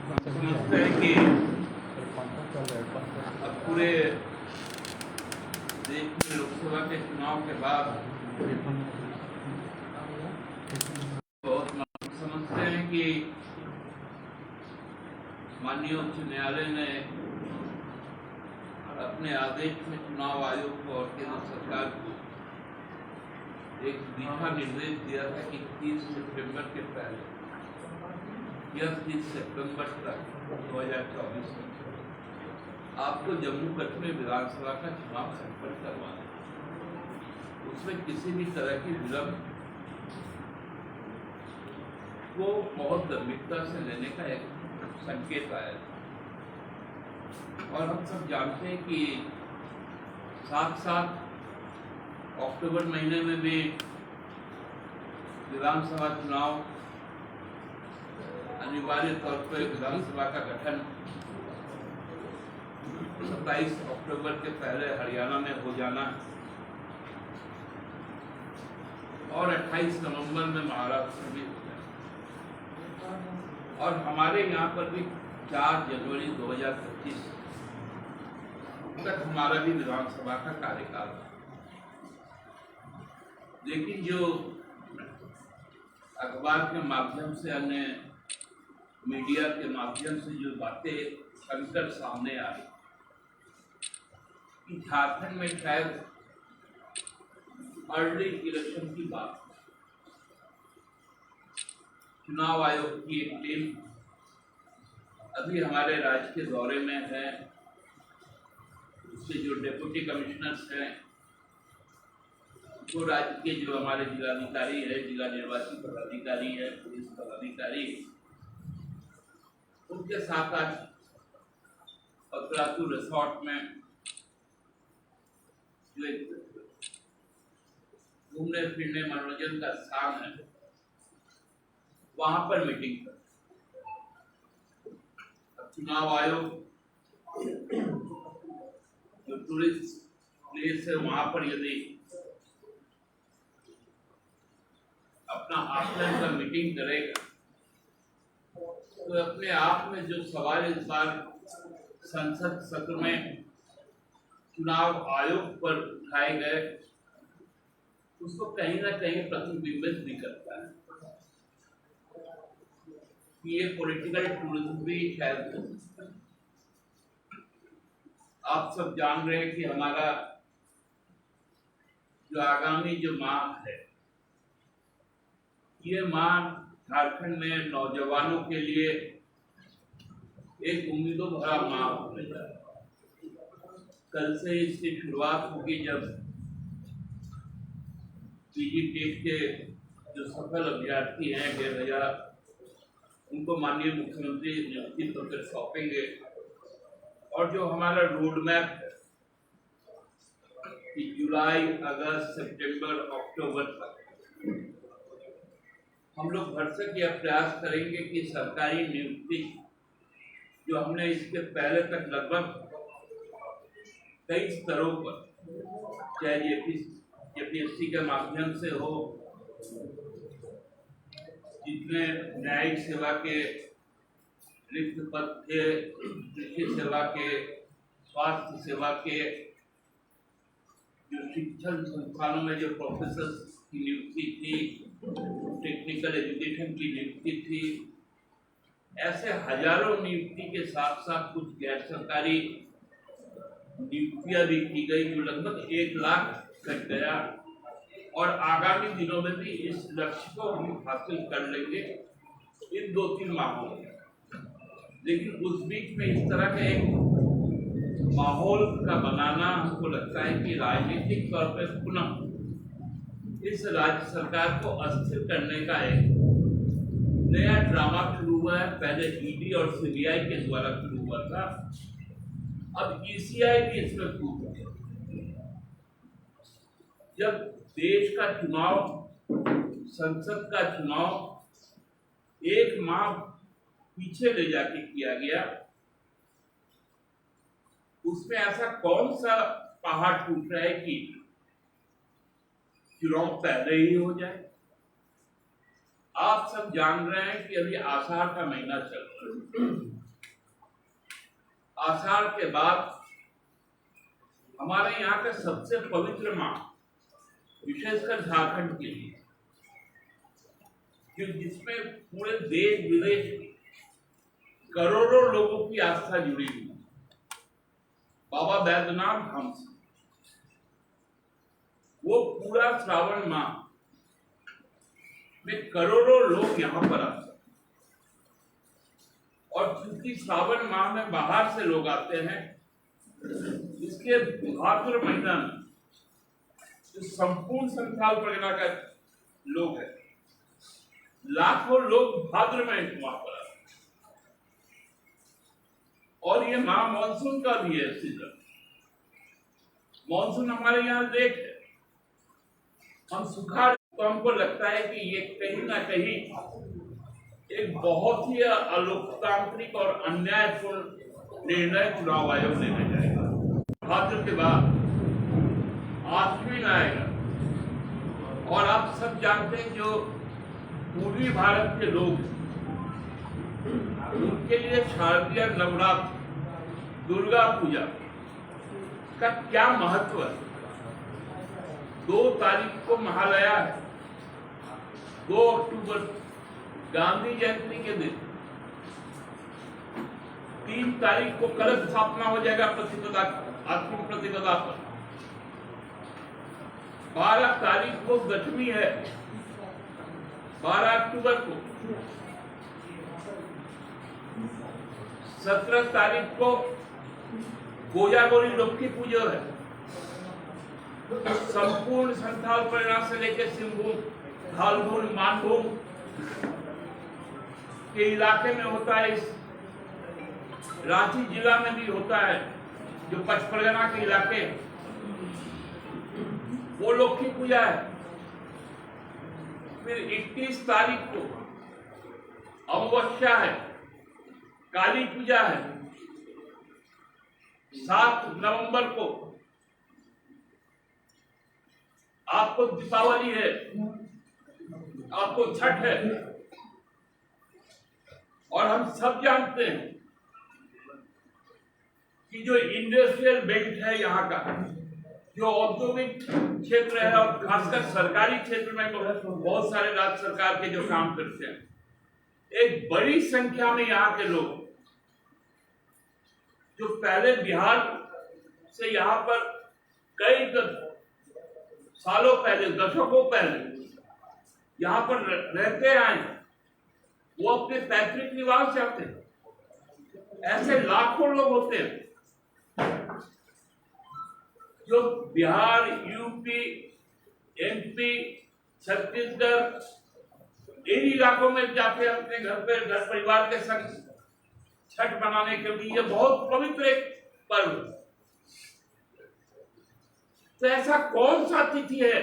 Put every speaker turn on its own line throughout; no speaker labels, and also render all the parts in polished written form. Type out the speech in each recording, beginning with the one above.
समझते हैं कि अब पूरे देश में लोकसभा के चुनाव के बाद बहुत समझते हैं कि माननीय उच्च न्यायालय ने अपने आदेश में चुनाव आयोग को और केंद्र सरकार को एक दिशा निर्देश दिया था कि 30 सितंबर के पहले या 30 सितंबर तक 2024 में आपको जम्मू कश्मीर विधानसभा का चुनाव संपन्न करवाना, उसमें किसी भी तरह की विलंब को बहुत गंभीरता से लेने का एक संकेत आया था। और हम सब जानते हैं कि साथ साथ अक्टूबर महीने में भी विधानसभा चुनाव, अनिवार्य तौर पर विधानसभा का गठन 27 अक्टूबर के पहले हरियाणा में हो जाना और 28 नवंबर में महाराष्ट्र में हो जाना, और हमारे यहाँ पर भी 4 जनवरी 2025 तक हमारा भी विधानसभा का कार्यकाल है। लेकिन जो अखबार के माध्यम से, अन्य मीडिया के माध्यम से जो बातें बनकर सामने आई कि झारखंड में शायद अर्ली इलेक्शन की बात, चुनाव आयोग की एक टीम अभी हमारे राज्य के दौरे में है। उसके जो डिप्टी कमिश्नर्स हैं, जो राज्य के जो हमारे जिलाधिकारी है, जिला निर्वाचन पदाधिकारी है, पुलिस पदाधिकारी, उनके साथ आज पतरातू रिसोर्ट में जो घूमने फिरने मनोरंजन का स्थान है, वहां पर मीटिंग कर। चुनाव आयोग जो टूरिस्ट प्लेस है, वहां पर यदि अपना ऑफलाइन का मीटिंग करेगा तो अपने आप में जो सवाल इस बार संसद सत्र में चुनाव आयोग पर उठाए गए, उसको कहीं ना कहीं प्रतिबिंबित भी करता है कि ये पॉलिटिकल टूरिज्म भी शायद। आप सब जान रहे हैं कि हमारा जो आगामी जो माह है, ये माह झारखंड में नौजवानों के लिए एक उम्मीदों भरा माह होने जा रहा है। कल से इसकी शुरुआत होगी जब पीजी टेट के जो सफल अभ्यर्थी हैं 1,500, उनको माननीय मुख्यमंत्री नियुक्ति पत्र सौंपेंगे। और जो हमारा रोड मैप है कि जुलाई, अगस्त, सितंबर, अक्टूबर तक हम लोग भरसक यह प्रयास करेंगे कि सरकारी नियुक्ति जो हमने इसके पहले तक लगभग कई स्तरों पर, चाहे जेपीएससी के माध्यम से हो, जितने न्यायिक सेवा के रिक्त पद थे, कृषि सेवा के, स्वास्थ्य सेवा के, जो शिक्षण संस्थानों में जो प्रोफेसर की नियुक्ति थी, टेक्निकल एजुकेशन की नियुक्ति थी, ऐसे हजारों नियुक्ति के साथ साथ कुछ गैर सरकारी नियुक्तियां भी की गई, जो लगभग 1 लाख कट गया। और आगामी दिनों में भी इस लक्ष्य को हम हासिल कर लेंगे इन 2-3 माहों में। लेकिन उस बीच में इस तरह का एक माहौल का बनाना, हमको लगता है कि राजनीतिक तौर पर पुनः इस राज्य सरकार को अस्थिर करने का एक नया ड्रामा शुरू हुआ है। पहले ईडी और सीबीआई के द्वारा शुरू हुआ था, अब ईसीआई भी इसमें कूद गया। जब देश का चुनाव, संसद का चुनाव 1 माह पीछे ले जाके किया गया, उसमें ऐसा कौन सा पहाड़ टूट रहा है कि चुनाव पहले ही हो जाए। आप सब जान रहे हैं कि अभी आषाढ़ का महीना चल रहा है, आषाढ़ के बाद हमारे यहाँ का सबसे पवित्र माह, विशेषकर झारखंड के लिए, जिसमें पूरे देश विदेश की करोड़ों लोगों की आस्था जुड़ी हुई है, बाबा बैद्यनाथ धाम से। वो पूरा श्रावण माह में करोड़ों लोग यहाँ पर आते हैं, और क्योंकि श्रावण माह में बाहर से लोग आते हैं, इसके भाद्र महीना में जो संपूर्ण संथाल परगना का लोग है, लाखों लोग भाद्र में वहां पर आते हैं। और ये माह मानसून का भी है सीजन। मानसून हमारे यहाँ लेट है, हम सुखाड़, तो हमको लगता है कि ये कहीं ना कहीं एक बहुत ही अलोकतांत्रिक और अन्यायपूर्ण निर्णय चुनाव आयोग लेने जाएगा। भाद्र के बाद आश्विन आएगा, और आप सब जानते हैं जो पूर्वी भारत के लोग, उनके लिए शारदीय नवरात्र, दुर्गा पूजा का क्या महत्व है। 2 तारीख को महालया है, 2 अक्टूबर गांधी जयंती के दिन, 3 तारीख को कलश स्थापना हो जाएगा प्रतिपदा, अंतिम प्रतिपदा पर। 12 तारीख को दशमी है, 12 अक्टूबर को। 17 तारीख को कोजागरी लक्ष्मी पूजा है। संपूर्ण संथाल परगना से लेकर सिंहभूम, भालभूम, मानभूम के इलाके में होता है, इस रांची जिला में भी होता है, जो पचपरगना के इलाके, वो लक्ष्मी पूजा है। फिर 21 तारीख को अमावस्या है, काली पूजा है। 7 नवंबर को आपको दीपावली है, आपको छठ है। और हम सब जानते हैं कि जो इंडस्ट्रियल बेल्ट है यहाँ का, जो औद्योगिक क्षेत्र है, और खासकर सरकारी क्षेत्र में तो बहुत सारे राज्य सरकार के जो काम करते हैं, एक बड़ी संख्या में यहाँ के लोग जो पहले बिहार से यहाँ पर कई सालों पहले, दशकों पहले यहाँ पर रहते आए, वो अपने पैतृक निवास जाते हैं। ऐसे लाखों लोग होते हैं जो बिहार, यूपी, एमपी, छत्तीसगढ़, इन इलाकों में जाके अपने घर परिवार के संग छठ मनाने के लिए। बहुत पवित्र एक पर्व। तो ऐसा कौन सा तिथि है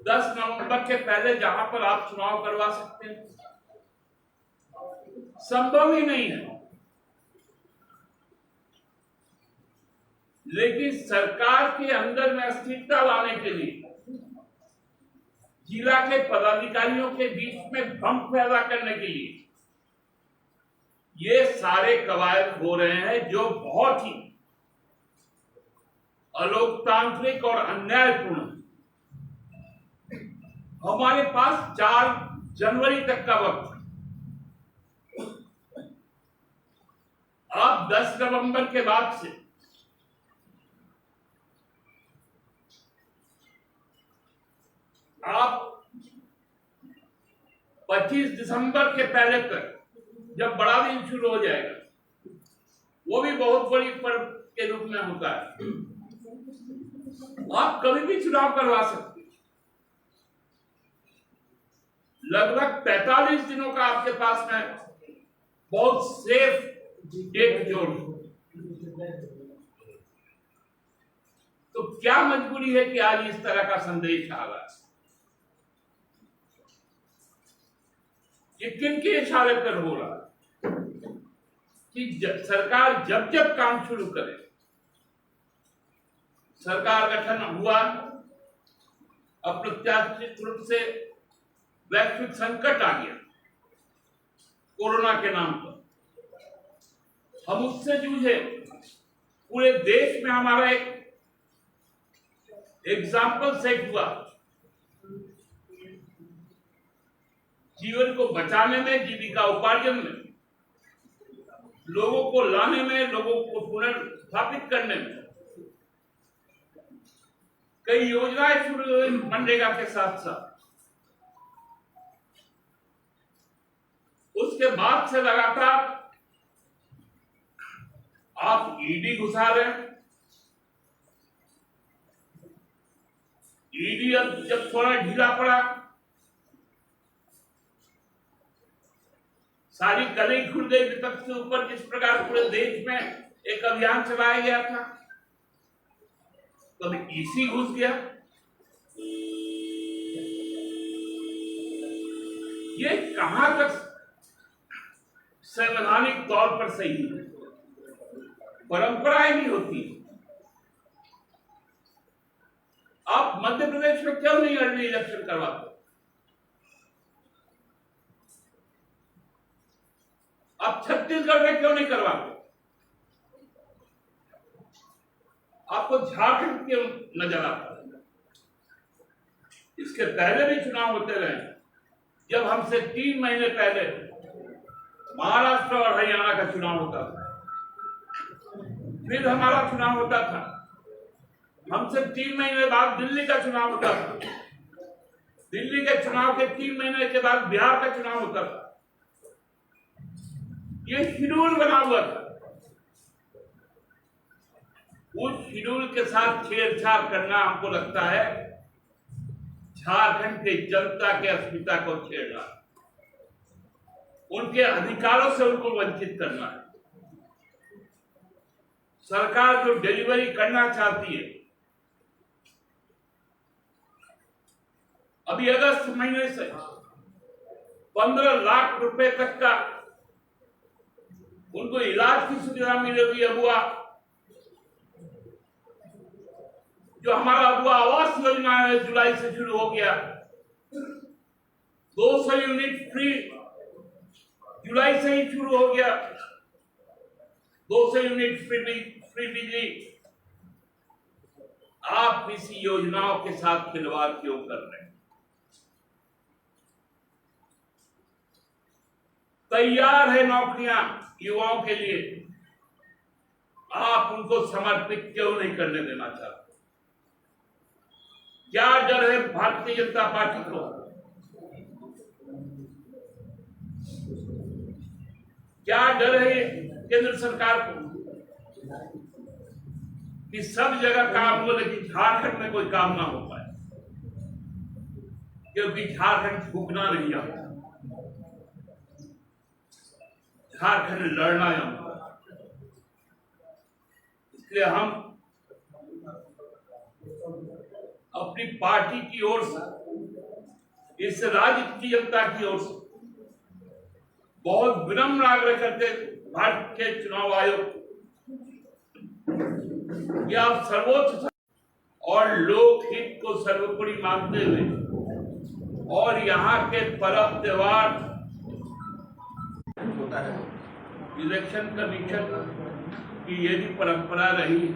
10 नवंबर के पहले जहां पर आप चुनाव करवा सकते हैं? संभव ही नहीं है। लेकिन सरकार के अंदर में अस्थिरता लाने के लिए, जिला के पदाधिकारियों के बीच में भ्रम पैदा करने के लिए ये सारे कवायद हो रहे हैं, जो बहुत ही अलोकतांत्रिक और अन्यायपूर्ण। हमारे पास 4 जनवरी तक का वक्त है। आप 10 नवंबर के बाद से आप 25 दिसंबर के पहले तक, जब बड़ा दिन शुरू हो जाएगा, वो भी बहुत बड़ी पर्व के रूप में होता है, आप कभी भी चुनाव करवा सकते हैं। लगभग 45 दिनों का आपके पास में बहुत सेफ डेट जोड़। तो क्या मजबूरी है कि आज इस तरह का संदेश आ रहा है? ये किन के इशारे पर हो रहा है कि सरकार जब जब काम शुरू करे, सरकार गठन हुआ, अप्रत्याशित रूप से वैश्विक संकट आ गया कोरोना के नाम पर। हम उससे जूझे। पूरे देश में हमारा एक एग्जाम्पल सेट हुआ, जीवन को बचाने में, जीविका उपार्जन में, लोगों को लाने में, लोगों को पुनर्स्थापित करने में। कई योजनाएं शुरू हुई मनरेगा के साथ साथ। उसके बाद से लगातार आप ईडी घुसा रहे हैं। ईडी अब जब थोड़ा ढीला पड़ा, सारी कली खुल गई विपक्ष के ऊपर। जिस प्रकार पूरे देश में एक अभियान चलाया गया था, तो अभी ईसी घुस गया। ये कहां तक संवैधानिक तौर पर सही है? परंपराएं भी होती है। आप मध्य प्रदेश में क्यों नहीं अर्ली इलेक्शन करवाते? आप छत्तीसगढ़ में क्यों नहीं करवाते? आपको झारखंड क्यों नजर आता है? इसके पहले भी चुनाव होते रहे। जब हमसे 3 महीने पहले महाराष्ट्र और हरियाणा का चुनाव होता था, फिर हमारा चुनाव होता था। हमसे 3 महीने बाद दिल्ली का चुनाव होता था। दिल्ली के चुनाव के 3 महीने के बाद बिहार का चुनाव होता था। ये शेड्यूल बना हुआ था। उस शेड्यूल के साथ छेड़छाड़ करना हमको लगता है झारखंड की जनता के अस्मिता को छेड़ना, उनके अधिकारों से उनको वंचित करना है। सरकार जो डिलीवरी करना चाहती है, अभी अगस्त महीने से 15 लाख रुपए तक का उनको इलाज की सुविधा मिलेगी। अबुआ, जो हमारा अबुआ आवास योजना है, जुलाई से शुरू हो गया। 200 यूनिट फ्री जुलाई से ही शुरू हो गया। 200 यूनिट फ्री बिजली। आप इस योजनाओं के साथ खिलवाड़ क्यों कर रहे हैं? तैयार है नौकरियां युवाओं के लिए, आप उनको समर्पित क्यों नहीं करने देना चाहते? क्या डर है भारतीय जनता पार्टी को? क्या डर है केंद्र सरकार को कि सब जगह काम हो लेकिन झारखंड में कोई काम ना हो पाए? क्योंकि झारखंड झुकना नहीं आता, झारखंड लड़ना आता। इसलिए हम अपनी पार्टी की ओर से, इस राज्य की जनता की ओर से बहुत विनम्र आग्रह करते भारत के चुनाव आयोग कि आप सर्वोच्च और लोकहित को सर्वोपरि मानते हुए और यहाँ के पर्व त्योहार होता है, इलेक्शन कमीशन की ये भी परंपरा रही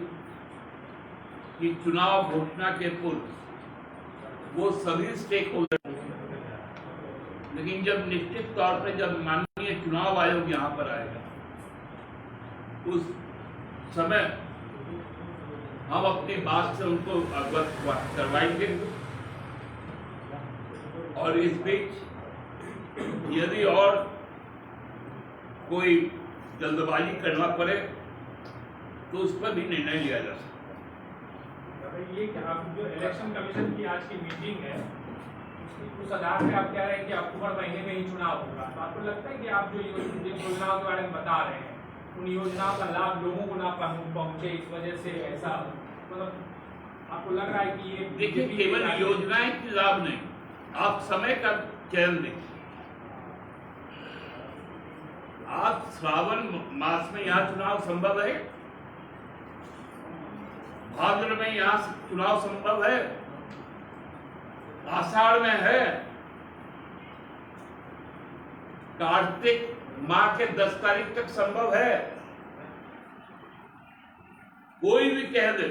कि चुनाव घोषणा के पूर्व वो सभी स्टेक होल्डर, लेकिन जब निश्चित तौर पर जब माननीय चुनाव आयोग यहाँ पर आएगा, उस समय हम अपनी बात से उनको अवगत करवाएंगे। और इस बीच यदि और कोई जल्दबाजी करना पड़े तो उस पर भी निर्णय लिया जा सकता है।
ये क्या आप जो इलेक्शन कमीशन की आज की मीटिंग है, उस आधार पे आप कह रहे हैं कि अक्टूबर महीने में ही चुनाव होगा, तो आपको लगता है कि आप जो योजनाओं के बारे में बता रहे हैं, उन योजनाओं का लाभ लोगों को ना पहुंचे, इस वजह से ऐसा मतलब आपको लग रहा है कि ये?
देखिए, केवल योजनाएं की लाभ नहीं, आप समय का चयन देखिए। आज श्रावण मास में यहाँ चुनाव संभव है, भाद्र में यहाँ चुनाव संभव है, आषाढ़ में है, कार्तिक माह के 10 तारीख तक संभव है, कोई भी कह दे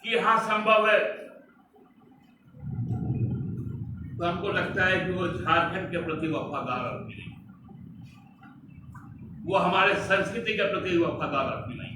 कि हाँ संभव है, तो हमको लगता है कि वो झारखंड के प्रति वफादार आदमी नहीं, वो हमारे संस्कृति के प्रति वफादार आदमी नहीं।